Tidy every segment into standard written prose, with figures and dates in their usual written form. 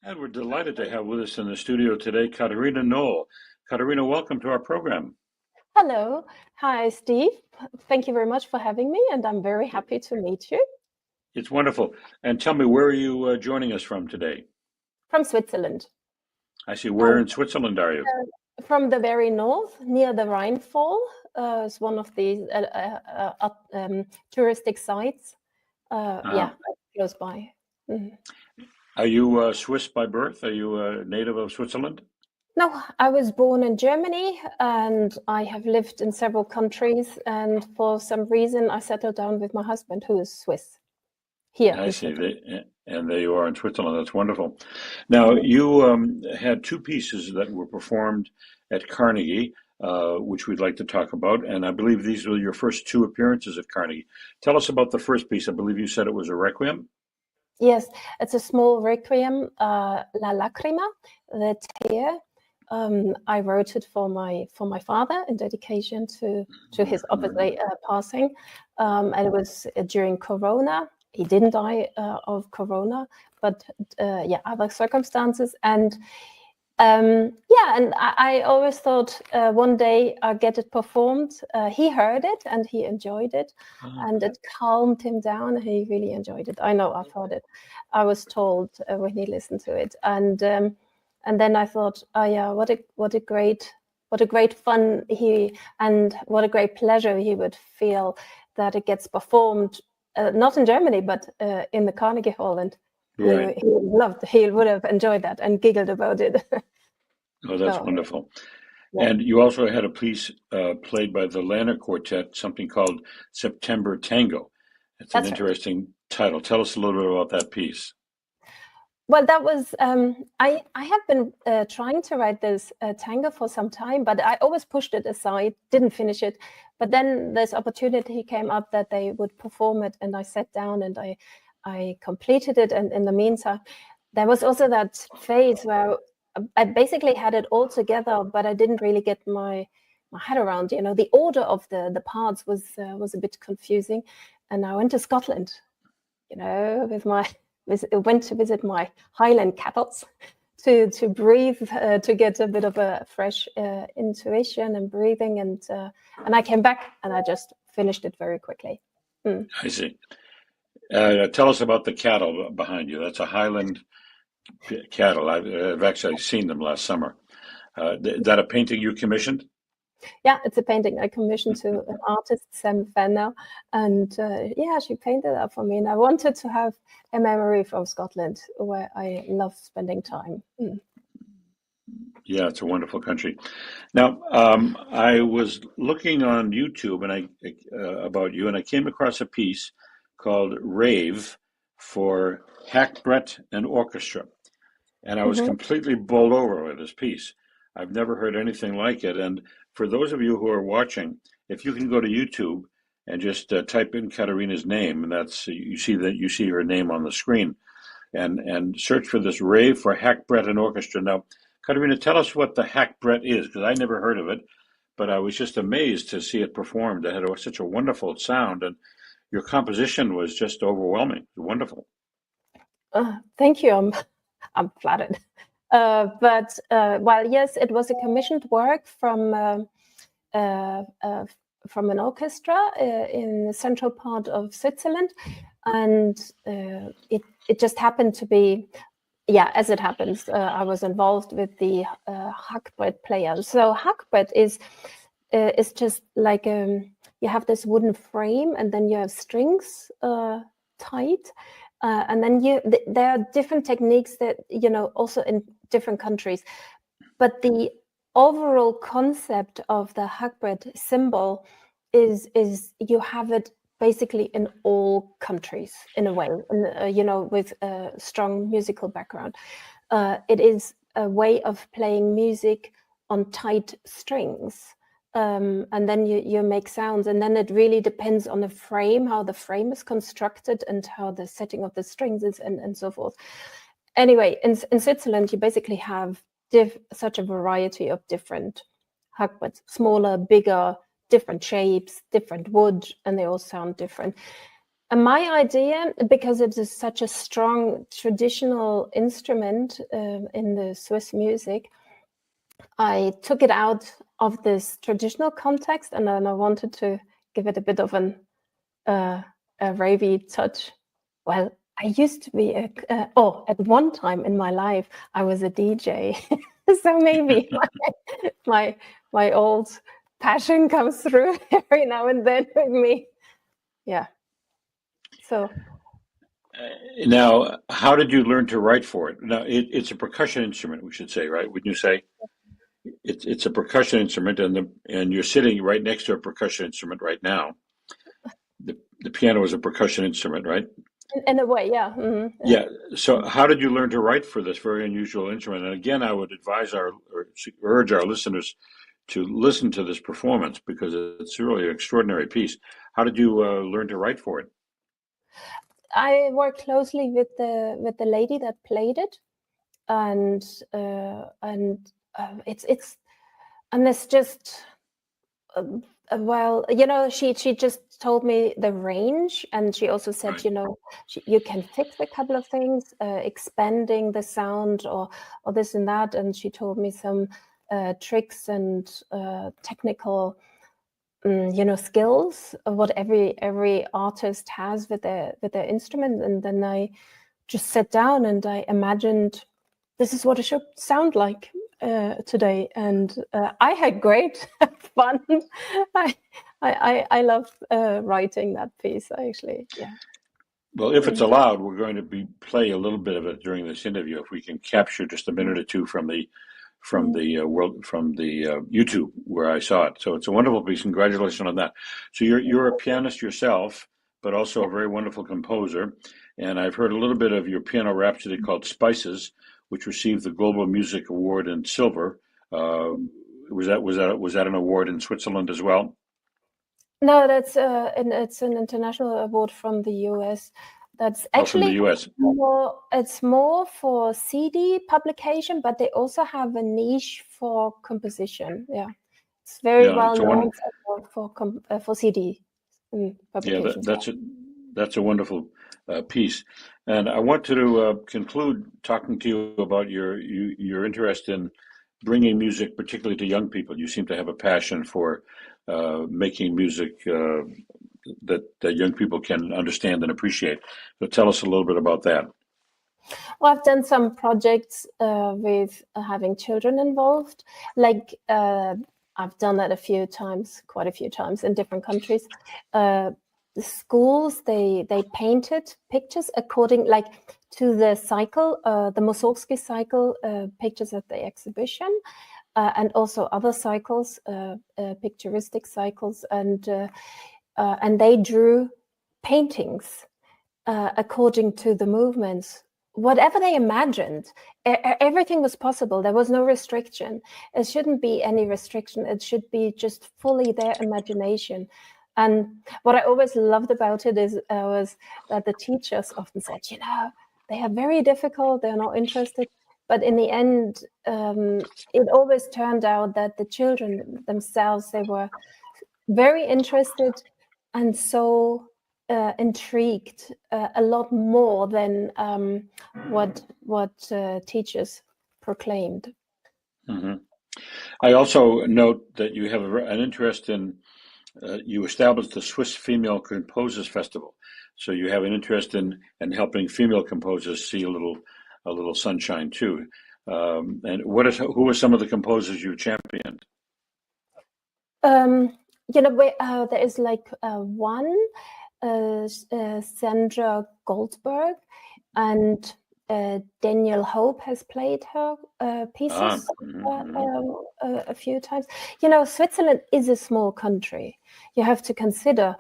And we're delighted to have with us in the studio today Katharina Nohl. Katharina, welcome to our program. Hello. Hi, Steve. Thank you very much for having me, and I'm very happy to meet you. It's wonderful. And tell me, where are you joining us from today? From Switzerland. I see. Where in Switzerland are you? From the very north, near the Rhinefall. It's one of these touristic sites. Yeah, close by. Mm-hmm. Are you Swiss by birth? Are you a native of Switzerland? No, I was born in Germany and I have lived in several countries. And for some reason, I settled down with my husband, who is Swiss. Here. I see. And there you are in Switzerland. That's wonderful. Now, you had two pieces that were performed at Carnegie, which we'd like to talk about. And I believe these were your first two appearances at Carnegie. Tell us about the first piece. I believe you said it was a requiem. Yes, it's a small requiem, La Lacrima, the tear. I wrote it for my father in dedication to his obviously passing, and it was during Corona. He didn't die of Corona, but yeah, other circumstances. And yeah, and I always thought one day I'll get it performed. He heard it and he enjoyed it, and it calmed him down. He really enjoyed it. I know, I've heard it. I was told when he listened to it, and then I thought, oh yeah, what a great fun and what a great pleasure he would feel that it gets performed, not in Germany, but in the Carnegie Hall, and Right. he would have enjoyed that and giggled about it. Oh, that's wonderful. Yeah. And you also had a piece played by the Lanner Quartet, something called September Tango. It's an interesting title. Tell us a little bit about that piece. Well, that was, I have been trying to write this tango for some time, but I always pushed it aside, didn't finish it. But then this opportunity came up that they would perform it, and I sat down and I completed it. And in the meantime, there was also that phase where I basically had it all together, but I didn't really get my head around, the order of the parts was a bit confusing. And I went to Scotland, went to visit my Highland cattles to breathe, to get a bit of a fresh intuition and breathing. And I came back and I just finished it very quickly. I see. Tell us about the cattle behind you. That's a Highland cattle. I've actually seen them last summer. Is that a painting you commissioned? Yeah, it's a painting I commissioned to an artist, Sam Fenner, and yeah, she painted that for me. And I wanted to have a memory from Scotland, where I love spending time. Yeah, it's a wonderful country. Now, I was looking on YouTube and about you, and I came across a piece called "Rave" for hackbrett and orchestra, and I was completely bowled over with this piece. I've never heard anything like it. And for those of you who are watching, if you can go to YouTube and just type in Katharina's name, and that's you see her name on the screen, and search for this "Rave" for hackbrett and orchestra. Now, Katharina, tell us what the hackbrett is, because I never heard of it, but I was just amazed to see it performed. It had such a wonderful sound, and your composition was just overwhelming. It was wonderful. Thank you. I'm flattered. But well, yes, it was a commissioned work from an orchestra in the central part of Switzerland, and it just happened to be, yeah, as it happens, I was involved with the hackbrett player. So hackbrett is just like you have this wooden frame, and then you have strings tied. And then there are different techniques that, also in different countries. But the overall concept of the hackbrett cymbal is you have it basically in all countries in a way, with a strong musical background. It is a way of playing music on tight strings. And then you make sounds, and then it really depends on the frame, how the frame is constructed and how the setting of the strings is, and so forth. Anyway, in Switzerland, you basically have such a variety of different hackbretts, smaller, bigger, different shapes, different wood, and they all sound different. And my idea, because it is such a strong traditional instrument in the Swiss music, I took it out of this traditional context, and then I wanted to give it a bit of a ravey touch. Well, I used to be at one time in my life I was a DJ, so maybe my old passion comes through every now and then with me. Yeah. So Now, how did you learn to write for it? Now, it's a percussion instrument, we should say, right? Wouldn't you say? It's a percussion instrument, and you're sitting right next to a percussion instrument right now. The piano is a percussion instrument, right? in a way, yeah. Mm-hmm. Yeah. So, how did you learn to write for this very unusual instrument? And again, I would advise or urge our listeners to listen to this performance because it's really an extraordinary piece. How did you learn to write for it? I worked closely with the lady that played it, and it's just well, she just told me the range, and she also said, Right. you can fix a couple of things, expanding the sound or this and that, and she told me some tricks and technical skills of what every artist has with their instrument. And then I just sat down and I imagined this is what it should sound like today, and I had great fun. I loved writing that piece, actually. Yeah. Well, if it's allowed, we're going to play a little bit of it during this interview. If we can capture just a minute or two from the YouTube where I saw it. So it's a wonderful piece. Congratulations on that. So you're a pianist yourself, but also a very wonderful composer. And I've heard a little bit of your piano rhapsody called Spices, which received the Global Music Award in silver. Was that an award in Switzerland as well? No, it's an international award from the US. That's from the actually US. it's more for CD publication, but they also have a niche for composition. Yeah, it's very well known for CD publication. Yeah, that's a wonderful piece. And I want to conclude talking to you about your interest in bringing music, particularly to young people. You seem to have a passion for making music that young people can understand and appreciate. So tell us a little bit about that. Well, I've done some projects with having children involved. Like I've done that quite a few times in different countries. The schools, they painted pictures according to the cycle, the Mussorgsky cycle pictures at the exhibition, and also other cycles, picturistic cycles, and they drew paintings according to the movements. Whatever they imagined, everything was possible. There was no restriction. It shouldn't be any restriction. It should be just fully their imagination. And what I always loved about it was that the teachers often said, they are very difficult. They're not interested. But in the end, it always turned out that the children themselves, they were very interested and so intrigued a lot more than what teachers proclaimed. Mm-hmm. I also note that you have an interest in. You established the Swiss Female Composers Festival, so you have an interest in helping female composers see a little sunshine too. And who are some of the composers you championed? There is one. Sandra Goldberg, and Daniel Hope has played her pieces a few times. Switzerland is a small country. You have to consider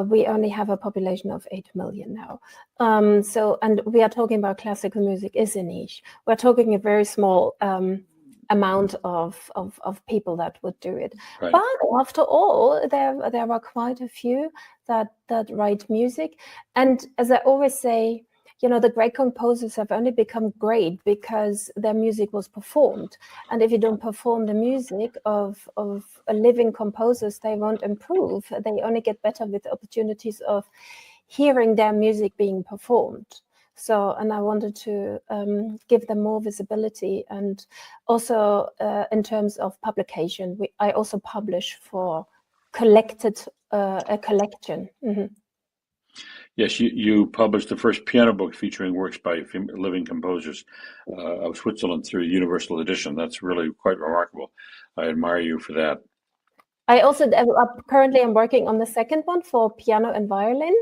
we only have a population of 8 million now. And we are talking about classical music is a niche. We're talking a very small amount of people that would do it. Right. But after all, there are quite a few that write music. And as I always say, the great composers have only become great because their music was performed. And if you don't perform the music of living composers, they won't improve. They only get better with opportunities of hearing their music being performed. So, and I wanted to give them more visibility, and also in terms of publication, I also publish for a collection. Mm-hmm. Yes, you published the first piano book featuring works by living composers of Switzerland through Universal Edition. That's really quite remarkable. I admire you for that. I also currently I'm working on the second one for piano and violin.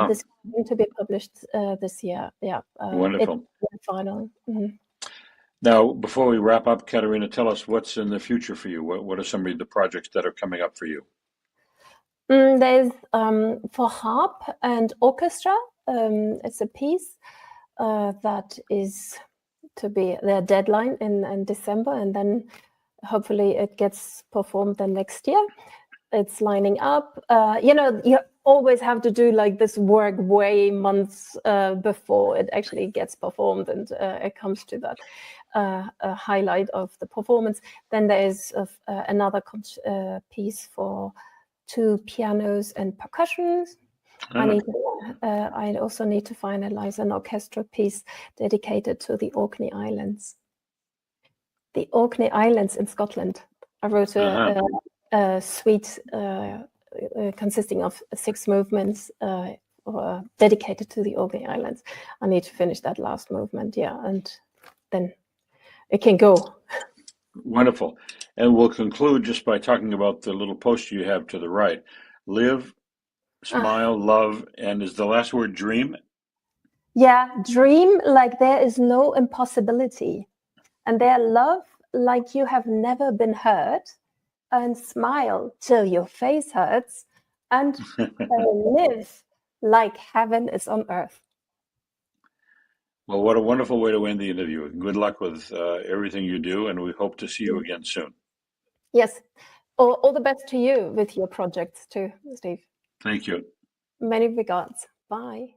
This is going to be published this year. Yeah, wonderful. It's final. Mm-hmm. Now, before we wrap up, Katharina, tell us what's in the future for you. What are some of the projects that are coming up for you? There's for harp and orchestra. It's a piece that is to be their deadline in December, and then hopefully it gets performed the next year. It's lining up. You always have to do like this work way months before it actually gets performed, and it comes to that a highlight of the performance. Then there is another piece for 2 pianos and percussions. I also need to finalize an orchestral piece dedicated to the Orkney Islands. The Orkney Islands in Scotland. I wrote a suite consisting of 6 movements dedicated to the Orkney Islands. I need to finish that last movement, and then it can go. Wonderful. And we'll conclude just by talking about the little poster you have to the right. Live, smile, love, and is the last word dream? Yeah, dream like there is no impossibility. And there love like you have never been hurt, and smile till your face hurts, and live like heaven is on earth. Well, what a wonderful way to end the interview. Good luck with everything you do, and we hope to see you again soon. Yes. All the best to you with your projects too, Steve. Thank you. Many regards. Bye.